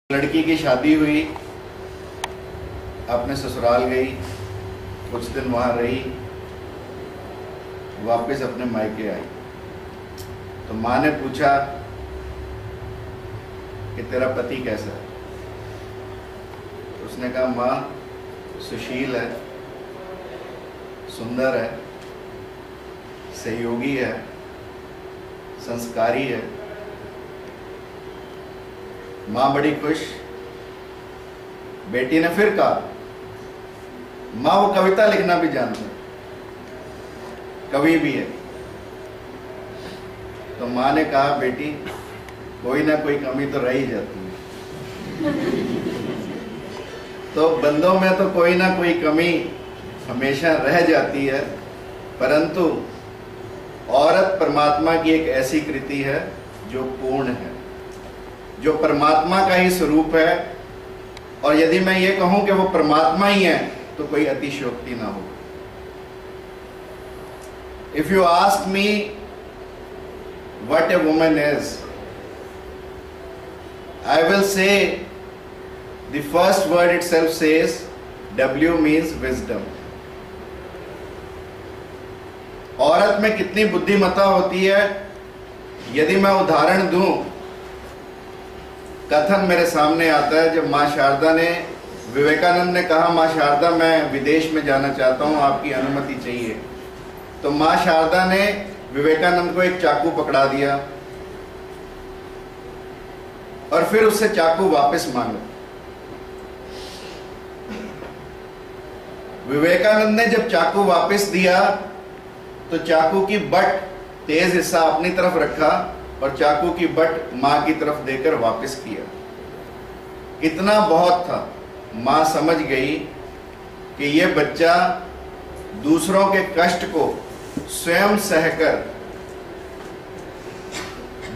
लड़की की शादी हुई, अपने ससुराल गई, कुछ दिन वहाँ रही, वापस अपने मायके आई। तो माँ ने पूछा कि तेरा पति कैसा है? उसने कहा माँ सुशील है, सुंदर है, सहयोगी है, संस्कारी है। माँ बड़ी खुश। बेटी ने फिर कहा माँ वो कविता लिखना भी जानता है, कवि भी है। तो माँ ने कहा बेटी कोई ना कोई कमी तो रह ही जाती है। तो बंदों में तो कोई ना कोई कमी हमेशा रह जाती है, परंतु औरत परमात्मा की एक ऐसी कृति है जो पूर्ण है, जो परमात्मा का ही स्वरूप है। और यदि मैं ये कहूं कि वो परमात्मा ही है तो कोई अतिशयोक्ति ना हो। If you ask me what a woman is, I will say the first word itself says W means wisdom. औरत में कितनी बुद्धिमत्ता होती है, यदि मैं उदाहरण दूं, कथन मेरे सामने आता है। जब माँ शारदा ने, विवेकानंद ने कहा माँ शारदा मैं विदेश में जाना चाहता हूँ, आपकी अनुमति चाहिए। तो माँ शारदा ने विवेकानंद को एक चाकू पकड़ा दिया और फिर उससे चाकू वापस मांगा। विवेकानंद ने जब चाकू वापस दिया तो चाकू की बट तेज हिस्सा अपनी तरफ रखा और चाकू की बट मां की तरफ देकर वापस किया। इतना बहुत था। मां समझ गई कि यह बच्चा दूसरों के कष्ट को स्वयं सहकर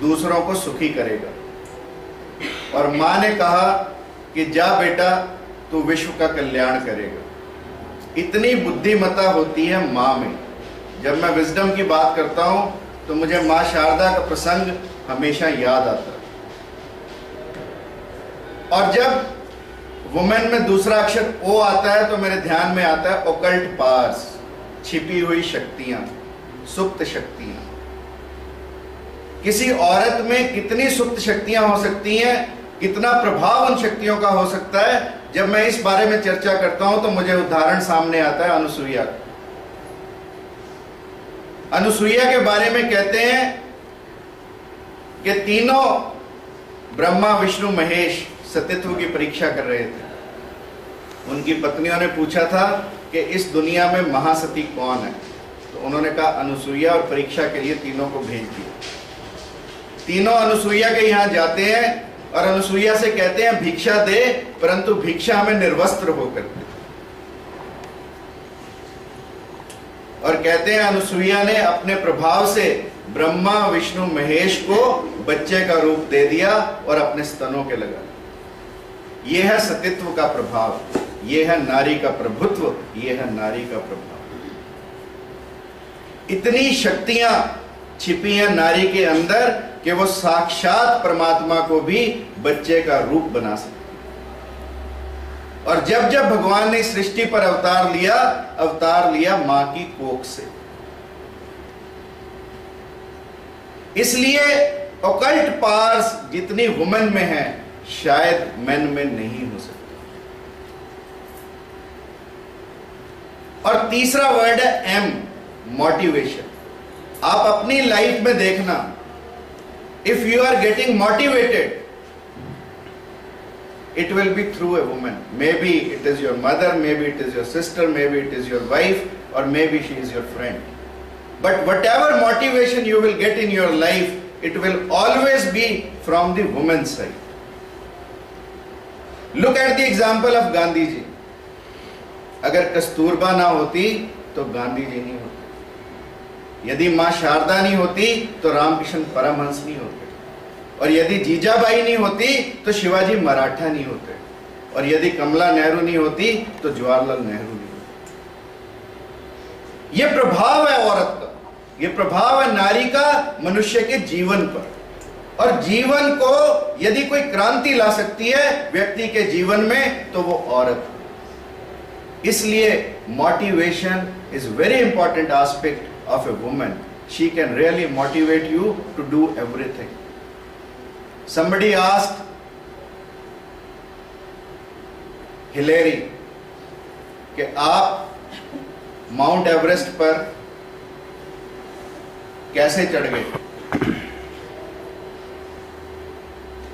दूसरों को सुखी करेगा। और मां ने कहा कि जा बेटा तू विश्व का कल्याण करेगा। इतनी बुद्धिमत्ता होती है मां में। जब मैं विजडम की बात करता हूं तो मुझे मां शारदा का प्रसंग हमेशा याद आता है। और जब वुमेन में दूसरा अक्षर ओ आता है तो मेरे ध्यान में आता है ओकल्ट पावर्स, छिपी हुई शक्तियां, सुप्त शक्तियां। किसी औरत में कितनी सुप्त शक्तियां हो सकती हैं, कितना प्रभाव उन शक्तियों का हो सकता है। जब मैं इस बारे में चर्चा करता हूं तो मुझे उदाहरण सामने आता है अनुसुईया। अनुसुईया के बारे में कहते हैं कि तीनों ब्रह्मा विष्णु महेश सतीत्व की परीक्षा कर रहे थे। उनकी पत्नियों ने पूछा था कि इस दुनिया में महासती कौन है, तो उन्होंने कहा अनुसुईया, और परीक्षा के लिए तीनों को भेज दिया। तीनों अनुसुईया के यहां जाते हैं और अनुसुईया से कहते हैं भिक्षा दे, परंतु भिक्षा हमें निर्वस्त्र होकर दे। और कहते हैं अनुसुईया ने अपने प्रभाव से ब्रह्मा विष्णु महेश को बच्चे का रूप दे दिया और अपने स्तनों के लगा। यह है सतीत्व का प्रभाव, यह है नारी का प्रभुत्व, यह है नारी का प्रभाव। इतनी शक्तियां छिपी हैं नारी के अंदर कि वो साक्षात परमात्मा को भी बच्चे का रूप बना सकती। और जब जब भगवान ने सृष्टि पर अवतार लिया मां की कोख से। इसलिए ऑकल्ट पावर्स जितनी वुमेन में है शायद मेन में नहीं हो सकती। और तीसरा वर्ड है एम, मोटिवेशन। आप अपनी लाइफ में देखना, if you are getting motivated, it will be through a woman. Maybe it is your mother, maybe it is your sister, maybe it is your wife, or maybe she is your friend. But whatever motivation you will get in your life, it will always be from the woman's side. Look at the example of Gandhi ji. अगर कस्तूरबा ना होती तो गांधी जी नहीं होते। यदि मां शारदा नहीं होती तो रामकृष्ण परमहंस नहीं होते। और यदि जीजाबाई नहीं होती तो शिवाजी मराठा नहीं होते। और यदि कमला नेहरू नहीं होती तो जवाहरलाल नेहरू नहीं होते। यह प्रभाव है औरत का, यह प्रभाव है नारी का मनुष्य के जीवन पर। और जीवन को यदि कोई क्रांति ला सकती है व्यक्ति के जीवन में तो वो औरत। इसलिए motivation is very important aspect of a woman. She can really motivate you to do everything. Somebody asked Hillary कि आप माउंट एवरेस्ट पर कैसे चढ़ गए?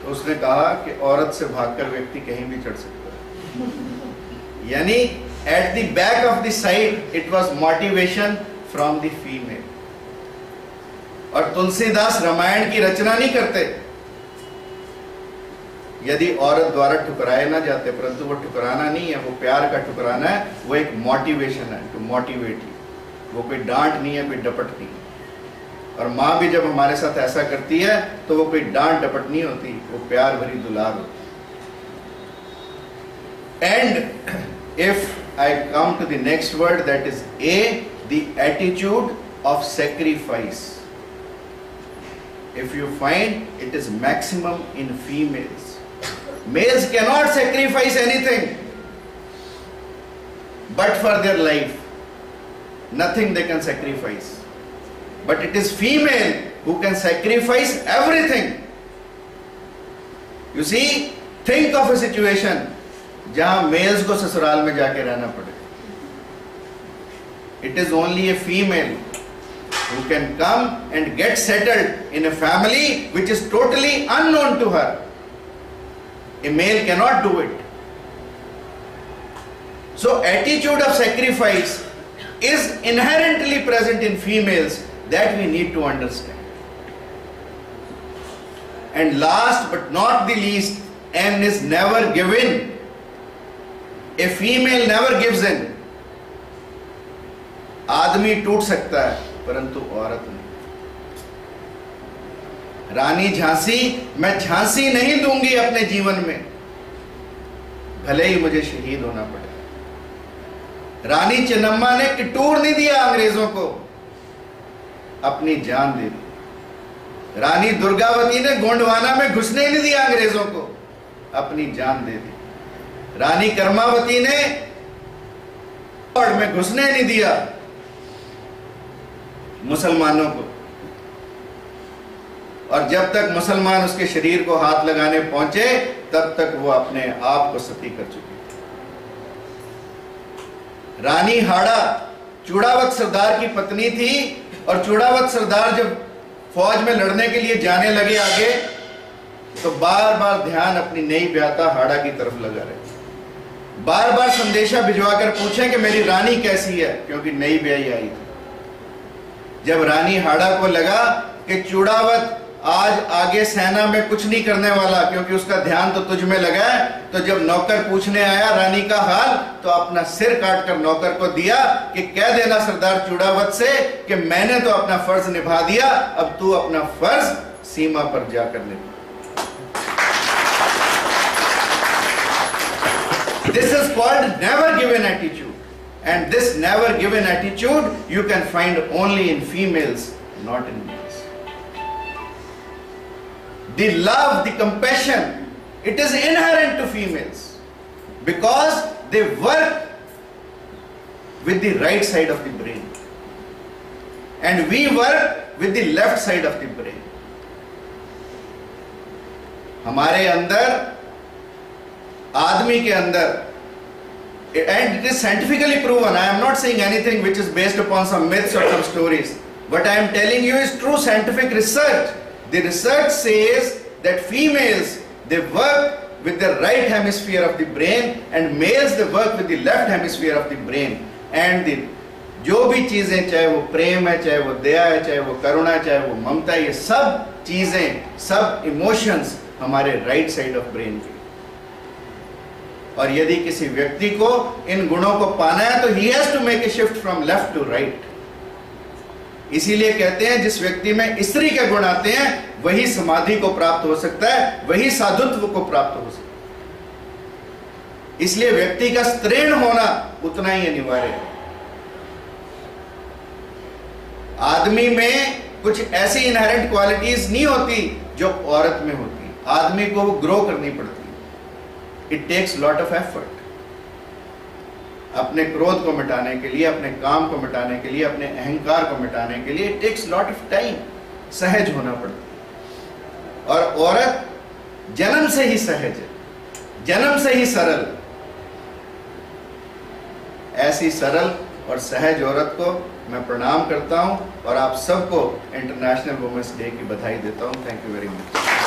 तो उसने कहा कि औरत से भागकर व्यक्ति कहीं भी चढ़ सकता है। यानी at the back of the side it was motivation from the female. और तुलसीदास रामायण की रचना नहीं करते यदि औरत द्वारा ठुकराए ना जाते, परंतु वो ठुकराना नहीं है, वो प्यार का ठुकराना है, वो एक मोटिवेशन है, टू मोटिवेट यू। वो कोई डांट नहीं है, कोई डपट नहीं है। और माँ भी जब हमारे साथ ऐसा करती है तो वो कोई डांट डपट नहीं होती, वो प्यार भरी दुलार होती। And if I come to the next word, that is a, the attitude of sacrifice. If you find it is maximum in females. Males cannot sacrifice anything but for their life. Nothing they can sacrifice. But it is female who can sacrifice everything. You see, think of a situation जहां males को ससुराल में जाके रहना पड़े. It is only a female who can come and get settled in a family which is totally unknown to her. A male cannot do it. So attitude of sacrifice is inherently present in females that we need to understand. And last but not the least, N is never given. A female never gives in. आदमी टूट सकता है परंतु औरत नहीं। रानी झांसी, मैं झांसी नहीं दूंगी अपने जीवन में, भले ही मुझे शहीद होना पड़े। रानी चेन्नम्मा ने किटूर नहीं दिया अंग्रेजों को, अपनी जान दे दी। रानी दुर्गावती ने गोंडवाना में घुसने नहीं दिया अंग्रेजों को, अपनी जान दे दी। रानी कर्मावती ने में घुसने नहीं दिया मुसलमानों को, और जब तक मुसलमान उसके शरीर को हाथ लगाने पहुंचे तब तक वो अपने आप को सती कर चुकी थी। रानी हाड़ा चूड़ावत सरदार की पत्नी थी, और चूड़ावत सरदार जब फौज में लड़ने के लिए जाने लगे आगे तो बार बार ध्यान अपनी नई ब्याहता हाड़ा की तरफ लगा रहे। बार बार संदेशा भिजवाकर पूछे कि मेरी रानी कैसी है, क्योंकि नई ब्याही आई थी। जब रानी हाड़ा को लगा कि चूड़ावत आज आगे सेना में कुछ नहीं करने वाला, क्योंकि उसका ध्यान तो तुझ में लगा है, तो जब नौकर पूछने आया रानी का हाल तो अपना सिर काटकर नौकर को दिया कि कह देना सरदार चूड़ावत से कि मैंने तो अपना फर्ज निभा दिया, अब तू अपना फर्ज सीमा पर जाकर निभा। This is called never given attitude. And this never given attitude you can find only in females, not in males. The love, the compassion, it is inherent to females because they work with the right side of the brain and we work with the left side of the brain. हमारे अंदर, आदमी के अंदर, and it is scientifically proven. I am not saying anything which is based upon some myths or some stories. What I am telling you is true scientific research. The research says that females, they work with the right hemisphere of the brain and males they work with the left hemisphere of the brain. And the जो भी चीजें, चाहे वो प्रेम है, चाहे वो दया है, चाहे वो करुणा है, चाहे वो ममता है, ये सब चीजें, सब इमोशंस हमारे राइट साइड ऑफ ब्रेन की। और यदि किसी व्यक्ति को इन गुणों को पाना है तो he has to make a shift from left to right. इसीलिए कहते हैं जिस व्यक्ति में स्त्री के गुण आते हैं वही समाधि को प्राप्त हो सकता है, वही साधुत्व को प्राप्त हो सकता है। इसलिए व्यक्ति का स्त्रीण होना उतना ही अनिवार्य है। आदमी में कुछ ऐसी इनहेरेंट क्वालिटीज नहीं होती जो औरत में होती है। आदमी को वो ग्रो करनी पड़ती है। It takes lot of effort. अपने क्रोध को मिटाने के लिए, अपने काम को मिटाने के लिए, अपने अहंकार को मिटाने के लिए it takes lot of time. सहज होना पड़ता है। और औरत जन्म से ही सहज है, जन्म से ही सरल। ऐसी सरल और सहज औरत को मैं प्रणाम करता हूं और आप सबको इंटरनेशनल वुमेन्स डे की बधाई देता हूं। Thank you very much.